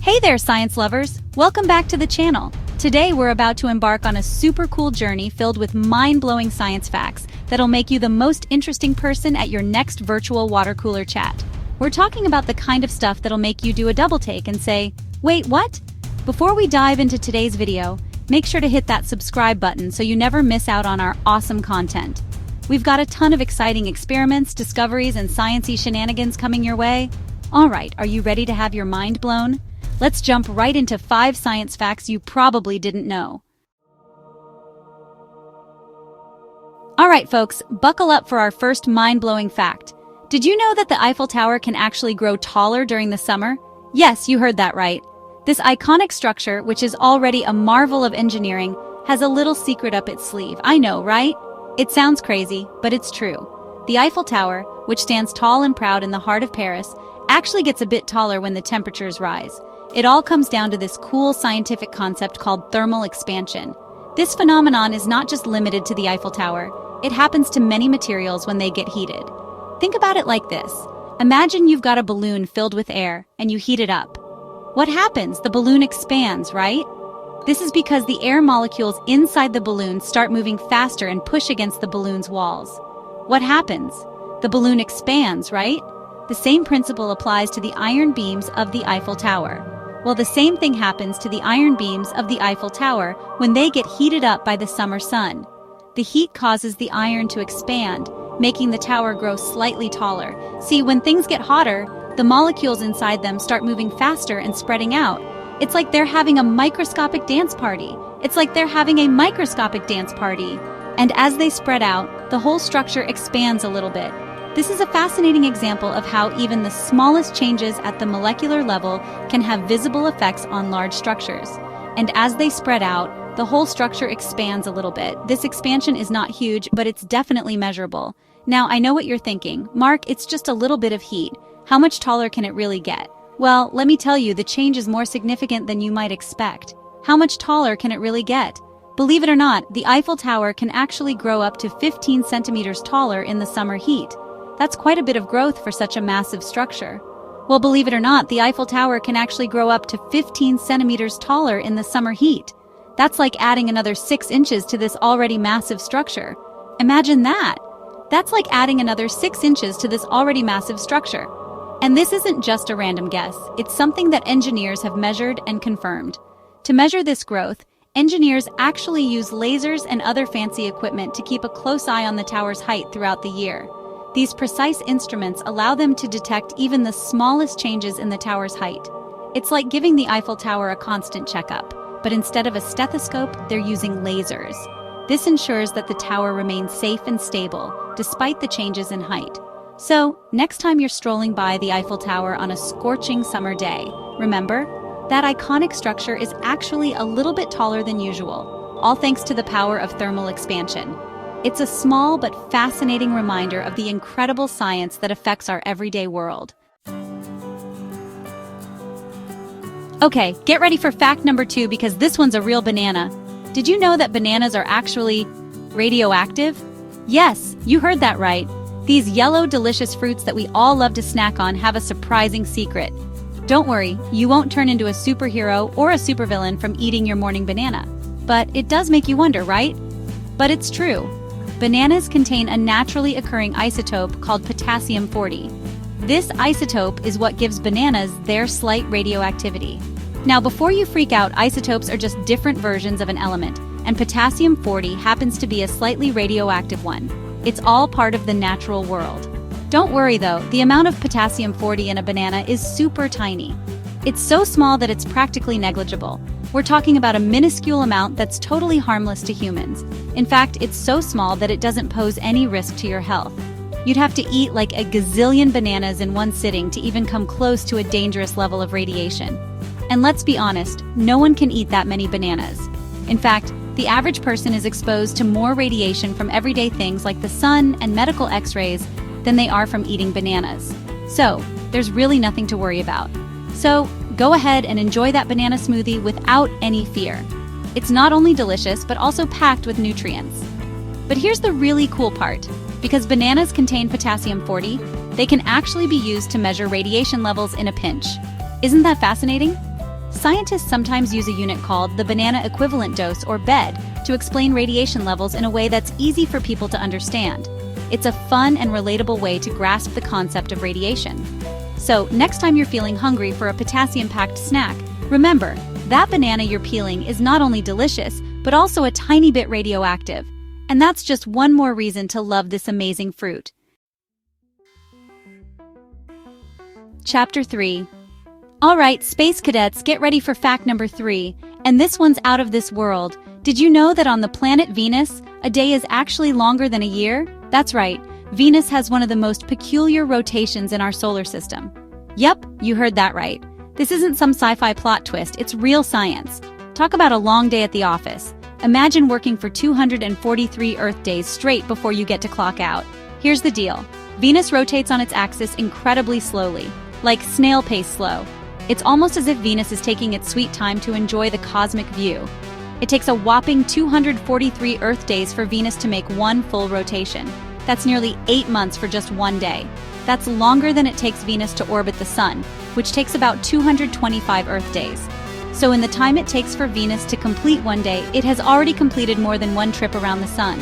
Hey there, science lovers! Welcome back to the channel. Today we're about to embark on a super cool journey filled with mind-blowing science facts that'll make you the most interesting person at your next virtual water cooler chat. We're talking about the kind of stuff that'll make you do a double take and say, "Wait, what?" Before we dive into today's video, make sure to hit that subscribe button so you never miss out on our awesome content. We've got a ton of exciting experiments, discoveries, and sciencey shenanigans coming your way. Alright, are you ready to have your mind blown? Let's jump right into 5 science facts you probably didn't know. Alright folks, buckle up for our first mind-blowing fact. Did you know that the Eiffel Tower can actually grow taller during the summer? Yes, you heard that right. This iconic structure, which is already a marvel of engineering, has a little secret up its sleeve. I know, right? It sounds crazy, but it's true. The Eiffel Tower, which stands tall and proud in the heart of Paris, actually gets a bit taller when the temperatures rise. It all comes down to this cool scientific concept called thermal expansion. This phenomenon is not just limited to the Eiffel Tower. It happens to many materials when they get heated. Think about it like this. Imagine you've got a balloon filled with air and you heat it up. What happens? The balloon expands, right? This is because the air molecules inside the balloon start moving faster and push against the balloon's walls. What happens? The balloon expands, right? The same principle applies to the iron beams of the Eiffel Tower. Well, the same thing happens to the iron beams of the Eiffel Tower when they get heated up by the summer sun. The heat causes the iron to expand, making the tower grow slightly taller. See, when things get hotter, the molecules inside them start moving faster and spreading out. It's like they're having a microscopic dance party. And as they spread out, the whole structure expands a little bit. This is a fascinating example of how even the smallest changes at the molecular level can have visible effects on large structures. And as they spread out, the whole structure expands a little bit. This expansion is not huge, but it's definitely measurable. Now, I know what you're thinking. Mark, it's just a little bit of heat. How much taller can it really get? Well, let me tell you, the change is more significant than you might expect. How much taller can it really get? Believe it or not, the Eiffel Tower can actually grow up to 15 centimeters taller in the summer heat. That's quite a bit of growth for such a massive structure. Well, believe it or not, the Eiffel Tower can actually grow up to 15 centimeters taller in the summer heat. That's like adding another 6 inches to this already massive structure. Imagine that! That's like adding another 6 inches to this already massive structure. And this isn't just a random guess, it's something that engineers have measured and confirmed. To measure this growth, engineers actually use lasers and other fancy equipment to keep a close eye on the tower's height throughout the year. These precise instruments allow them to detect even the smallest changes in the tower's height. It's like giving the Eiffel Tower a constant checkup, but instead of a stethoscope, they're using lasers. This ensures that the tower remains safe and stable, despite the changes in height. So, next time you're strolling by the Eiffel Tower on a scorching summer day, remember, that iconic structure is actually a little bit taller than usual, all thanks to the power of thermal expansion. It's a small but fascinating reminder of the incredible science that affects our everyday world. Okay, get ready for fact number 2 because this one's a real banana. Did you know that bananas are actually radioactive? Yes, you heard that right. These yellow, delicious fruits that we all love to snack on have a surprising secret. Don't worry, you won't turn into a superhero or a supervillain from eating your morning banana. But it does make you wonder, right? But it's true. Bananas contain a naturally occurring isotope called potassium-40. This isotope is what gives bananas their slight radioactivity. Now, before you freak out, isotopes are just different versions of an element, and potassium-40 happens to be a slightly radioactive one. It's all part of the natural world. Don't worry though, the amount of potassium-40 in a banana is super tiny. It's so small that it's practically negligible. We're talking about a minuscule amount that's totally harmless to humans. In fact, it's so small that it doesn't pose any risk to your health. You'd have to eat like a gazillion bananas in one sitting to even come close to a dangerous level of radiation. And let's be honest, no one can eat that many bananas. In fact, the average person is exposed to more radiation from everyday things like the sun and medical x-rays than they are from eating bananas. So, there's really nothing to worry about. So, go ahead and enjoy that banana smoothie without any fear. It's not only delicious, but also packed with nutrients. But here's the really cool part. Because bananas contain potassium-40, they can actually be used to measure radiation levels in a pinch. Isn't that fascinating? Scientists sometimes use a unit called the banana equivalent dose, or BED, to explain radiation levels in a way that's easy for people to understand. It's a fun and relatable way to grasp the concept of radiation. So, next time you're feeling hungry for a potassium-packed snack, remember, that banana you're peeling is not only delicious, but also a tiny bit radioactive. And that's just one more reason to love this amazing fruit. Chapter 3. Alright, Space Cadets, get ready for fact number 3, and this one's out of this world. Did you know that on the planet Venus, a day is actually longer than a year? That's right, Venus has one of the most peculiar rotations in our solar system. Yep, you heard that right. This isn't some sci-fi plot twist, it's real science. Talk about a long day at the office. Imagine working for 243 Earth days straight before you get to clock out. Here's the deal. Venus rotates on its axis incredibly slowly, like snail pace slow. It's almost as if Venus is taking its sweet time to enjoy the cosmic view. It takes a whopping 243 Earth days for Venus to make one full rotation. That's nearly 8 months for just one day. That's longer than it takes Venus to orbit the Sun, which takes about 225 Earth days. So in the time it takes for Venus to complete one day, it has already completed more than one trip around the Sun.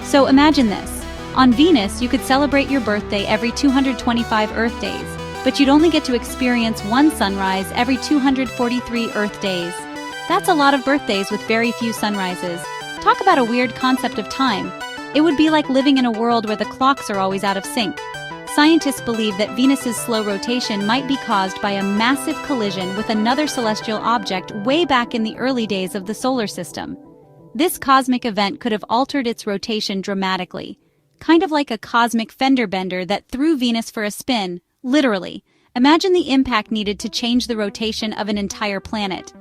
So imagine this. On Venus, you could celebrate your birthday every 225 Earth days, but you'd only get to experience one sunrise every 243 Earth days. That's a lot of birthdays with very few sunrises. Talk about a weird concept of time. It would be like living in a world where the clocks are always out of sync. Scientists believe that Venus's slow rotation might be caused by a massive collision with another celestial object way back in the early days of the solar system. This cosmic event could have altered its rotation dramatically, kind of like a cosmic fender bender that threw Venus for a spin, literally. Imagine the impact needed to change the rotation of an entire planet.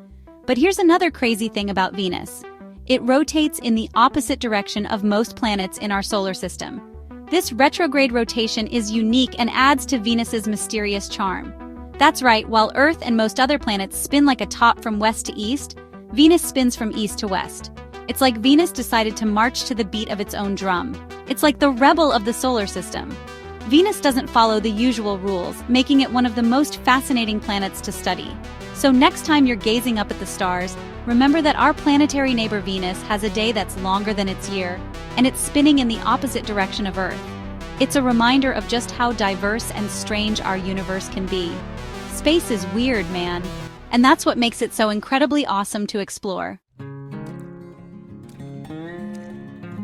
But here's another crazy thing about Venus. It rotates in the opposite direction of most planets in our solar system. This retrograde rotation is unique and adds to Venus's mysterious charm. That's right, while Earth and most other planets spin like a top from west to east, Venus spins from east to west. It's like Venus decided to march to the beat of its own drum. It's like the rebel of the solar system. Venus doesn't follow the usual rules, making it one of the most fascinating planets to study. So next time you're gazing up at the stars, remember that our planetary neighbor Venus has a day that's longer than its year, and it's spinning in the opposite direction of Earth. It's a reminder of just how diverse and strange our universe can be. Space is weird, man. And that's what makes it so incredibly awesome to explore.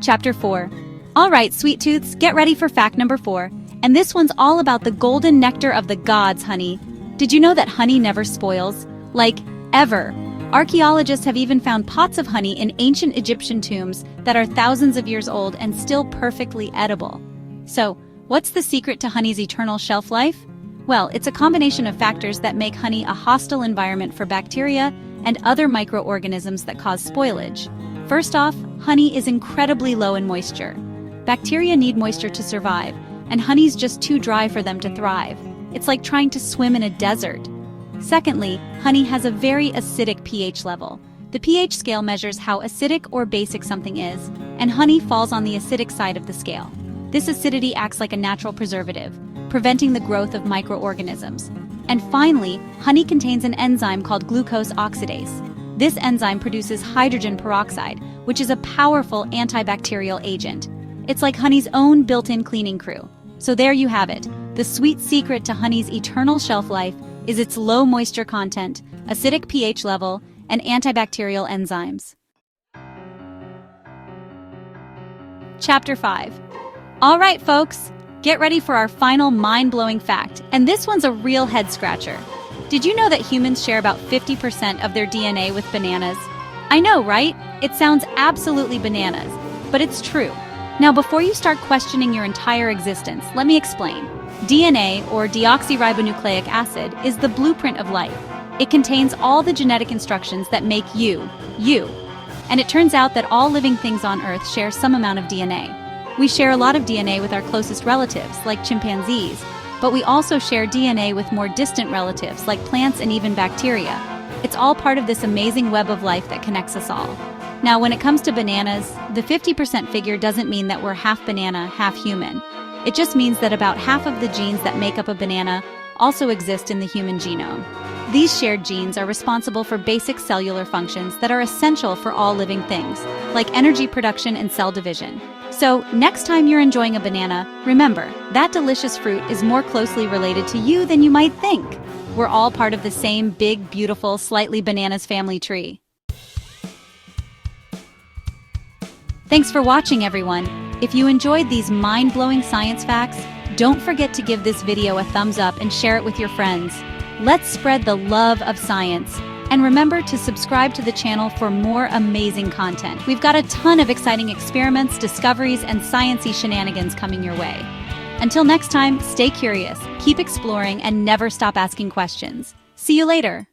Chapter 4. Alright, sweet tooths, get ready for fact number 4. And this one's all about the golden nectar of the gods, honey. Did you know that honey never spoils? Like, ever. Archaeologists have even found pots of honey in ancient Egyptian tombs that are thousands of years old and still perfectly edible. So, what's the secret to honey's eternal shelf life? Well, it's a combination of factors that make honey a hostile environment for bacteria and other microorganisms that cause spoilage. First off, honey is incredibly low in moisture. Bacteria need moisture to survive, and honey's just too dry for them to thrive. It's like trying to swim in a desert. Secondly, honey has a very acidic pH level. The pH scale measures how acidic or basic something is, and honey falls on the acidic side of the scale. This acidity acts like a natural preservative, preventing the growth of microorganisms. And finally, honey contains an enzyme called glucose oxidase. This enzyme produces hydrogen peroxide, which is a powerful antibacterial agent. It's like honey's own built-in cleaning crew. So there you have it. The sweet secret to honey's eternal shelf life is its low moisture content, acidic pH level, and antibacterial enzymes. Chapter 5. All right, folks, get ready for our final mind-blowing fact, and this one's a real head-scratcher. Did you know that humans share about 50% of their DNA with bananas? I know, right? It sounds absolutely bananas, but it's true. Now, before you start questioning your entire existence, let me explain. DNA, or deoxyribonucleic acid, is the blueprint of life. It contains all the genetic instructions that make you, you. And it turns out that all living things on Earth share some amount of DNA. We share a lot of DNA with our closest relatives, like chimpanzees, but we also share DNA with more distant relatives, like plants and even bacteria. It's all part of this amazing web of life that connects us all. Now, when it comes to bananas, the 50% figure doesn't mean that we're half banana, half human. It just means that about half of the genes that make up a banana also exist in the human genome. These shared genes are responsible for basic cellular functions that are essential for all living things, like energy production and cell division. So, next time you're enjoying a banana, remember, that delicious fruit is more closely related to you than you might think. We're all part of the same big, beautiful, slightly bananas family tree. Thanks for watching, everyone. If you enjoyed these mind-blowing science facts, don't forget to give this video a thumbs up and share it with your friends. Let's spread the love of science. And remember to subscribe to the channel for more amazing content. We've got a ton of exciting experiments, discoveries, and science-y shenanigans coming your way. Until next time, stay curious, keep exploring, and never stop asking questions. See you later.